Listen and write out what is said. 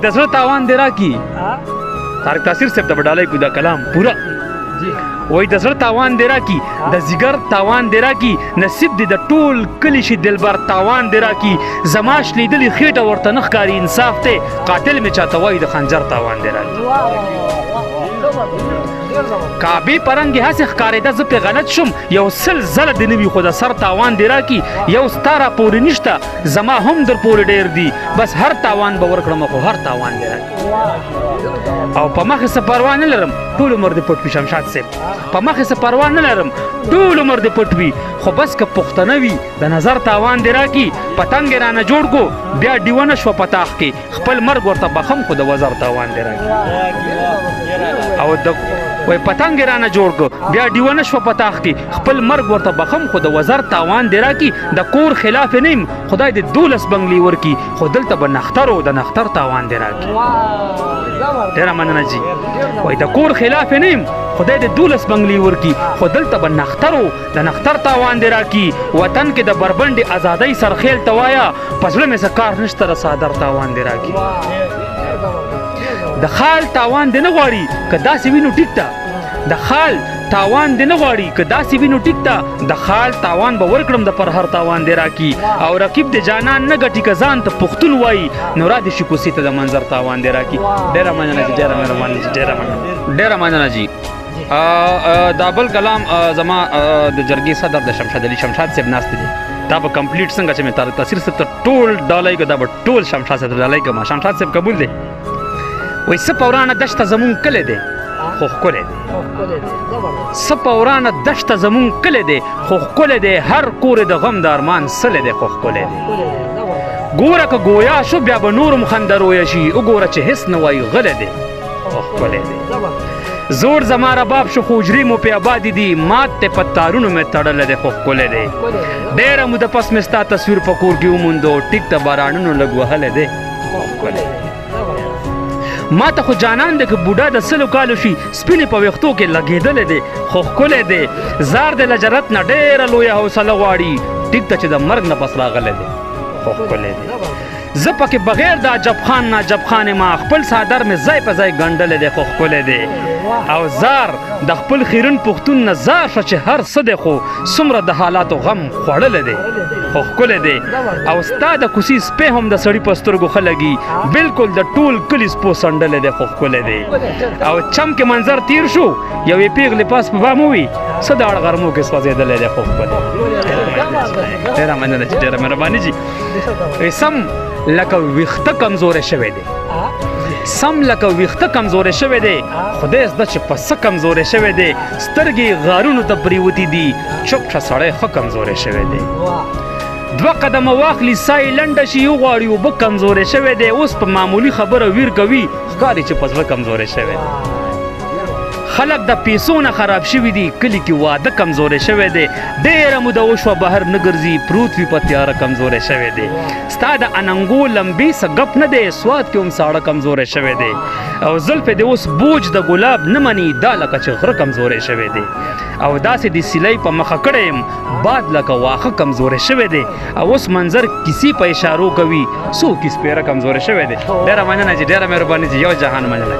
د زړه تاوان دې راکړي. طارق تاثیر صاحب ته به ډالۍ کړو دا کلام پوره. وای د زړه تاوان دې راکړي، د ځیګر تاوان دې راکړي، نصیب دې د ټول کلي شي دلبر تاوان دې راکړي. زما شلیدلې خېټه ورته نه ښکاري انصاف دی، قاتل مې چاته وایي د خنجر تاوان دې راکړي. کعبې په رنګ یې هسې ښکارېده زه پرې غلط شم، یو سل ځله دې نه وي خو د سر تاوان دې راکړي. یو ستا را پورې نشته زما هم در پورې ډېر دي، بس هر تاوان به ورکړم خو هر تاوان دې راکړي. او په مخې څه پروا نه لرم ټول عمر دې پټ وي شمشاد صاحب، په مخې څه پروا نه لرم ټول عمر دې پټ وي، خو بس که پښتنه وي د نظر تاوان دې راکړي. پتنګ یې رانه جوړ کو بیا ډیوه نه شوه په تاخ کې، خپل مرګ ورته بخم خو د وزر تاوان دې راکړي. او د وای پتنګ یې رانه جوړ کو بیا ډیوه نه شوه په تاخ کې، خپل مرګ ورته بخم خو د وزر تاوان دې راکړي. د کور خلاف یې نه یم خدای دې 12 بنګلې ورکړي، خو دلته به نختر و د نختر تاوان دې راکړي. ډېره مننه جي. وای د کور خلاف یې نه یم خدای دې 12 بنګلې ورکړي، خو دلته به نختر و د نختر تاوان دې راکړي. وطن کې د بربنډې ازادۍ سرخیل ته وایه، په زړه مې څه کار نشته د څادر تاوان دې راکړي. د خال تاوان دې نه غواړي که داسې وي نو ټیک ته، د خال تاوان دې نه غواړي که داسې وي نو ټیک ته، د خال تاوان به ورکړم د پر هر تاوان دې راکړي. او رقیب دې جانان نه ګټي که ځان ته پښتون وایي، نو را دې شي کوڅې ته د منظر تاوان دې راکړي. ډېره مننه جي، ډېره مهرباني جي، ډېره مننه جي. دا بل کلام زما د جرګې صدر د شمشاد علي شمشاد صاحب ناست دی، دا به کمپلیټ څنګه چې مې طارق تاثیر صاحب ته ټول ډالۍ کړه دا به ټول شمشاد صاحب ته ډالۍ کړم. شمشاد صاحب قبول دی. وای څه په ورانه دشته زمونږ کلی دی خو ښکلی دی، څه په ورانه دشته زمونږ کلی دی خو ښکلی دی، هر کور د غم د ارمان سلی دی خو ښکلی دی. ګوره که ګویا شو بیا به نورم خنده رویه شي، وګوره چې هېڅ نه وایي غلی دی خو ښکلی دی. زور زما رباب شو خو حجرې مو پې آبادې دي، مات دی په تارونو مې تړلی دی خو ښکلی دی. ډېره موده پس مې ستا تصویر په کور کې وموندو، ټیک د بارانونو لږ وهلی دی خو ښکلی دی. ما ته خو جانان دی که بوډا د 100 کالو شي، سپینې په ویښتو کې لګېدلی دی خو ښکلی دی. زار دی له جرت نه ډېره لویه حوصله غواړي، ټیک ته چې د مرګ نه پس راغلی دی خو ښکلی دی. زه پکې بغیر د عجب خان نه عجب خان ما خپل څادر مې ځای په ځای ګنډلی دی خو ښکلی دی. او زار د خپل خیرن پښتون نه زار شه چې هر څه دی خو څومره د حالاتو غم خوړلی دی خو ښکلی دی. او ستا د کوڅې سپی هم د سړي په سترګو ښه لګي، بلکل د ټول کلي سپو سنډلی دی خو ښکلی دی. او چم کې منظر تیر شو یوې پیغلې پاس په بام ووي، څه د اړ غرمو کې سوځېدلی دی خو ښکلی. ډېره مننه جي، ډېره مهرباني جي. سم لکه ویښته کمزوری شوی دی، سم لکه ویښته کمزوری شوی دی، خدای زده چې په څه کمزوری شوی دی. سترګې غارونو ته پریوتې دي، چوپ شه سړی ښه کمزوری شوی دی. 2 قدمه واخلي ساه یې لنډه شي، وغواړي اوبه کمزوری شوی دی. اوس په معمولي خبره ویر کوي، ښکاري چې په زړه کمزوری شوی دی. خلک د پیسو نه خراب شوي دي، کلي کې واده کمزوری شوی دی. ډېره موده وشوه بهر نه ګرځي، پروت وي په تیاره کمزوری شوی دی. ستا د اننګو لمبې څه ګپ نه دی، سواد کې هم ساړه کمزوری شوی دی. او زلفې دې اوس بوج د ګلاب نه مني، دا لکه چې غره کمزوری شوی دی. او داسې د سیلۍ په مخه کړی یم، باد لکه واښه کمزوری شوی دی. او اوس منظر کیسې په اشارو کوي، څوک یې سپېره کمزوری شوی دی. ډېره مننه جي، ډېره مهرباني جي، یو جهان مننه.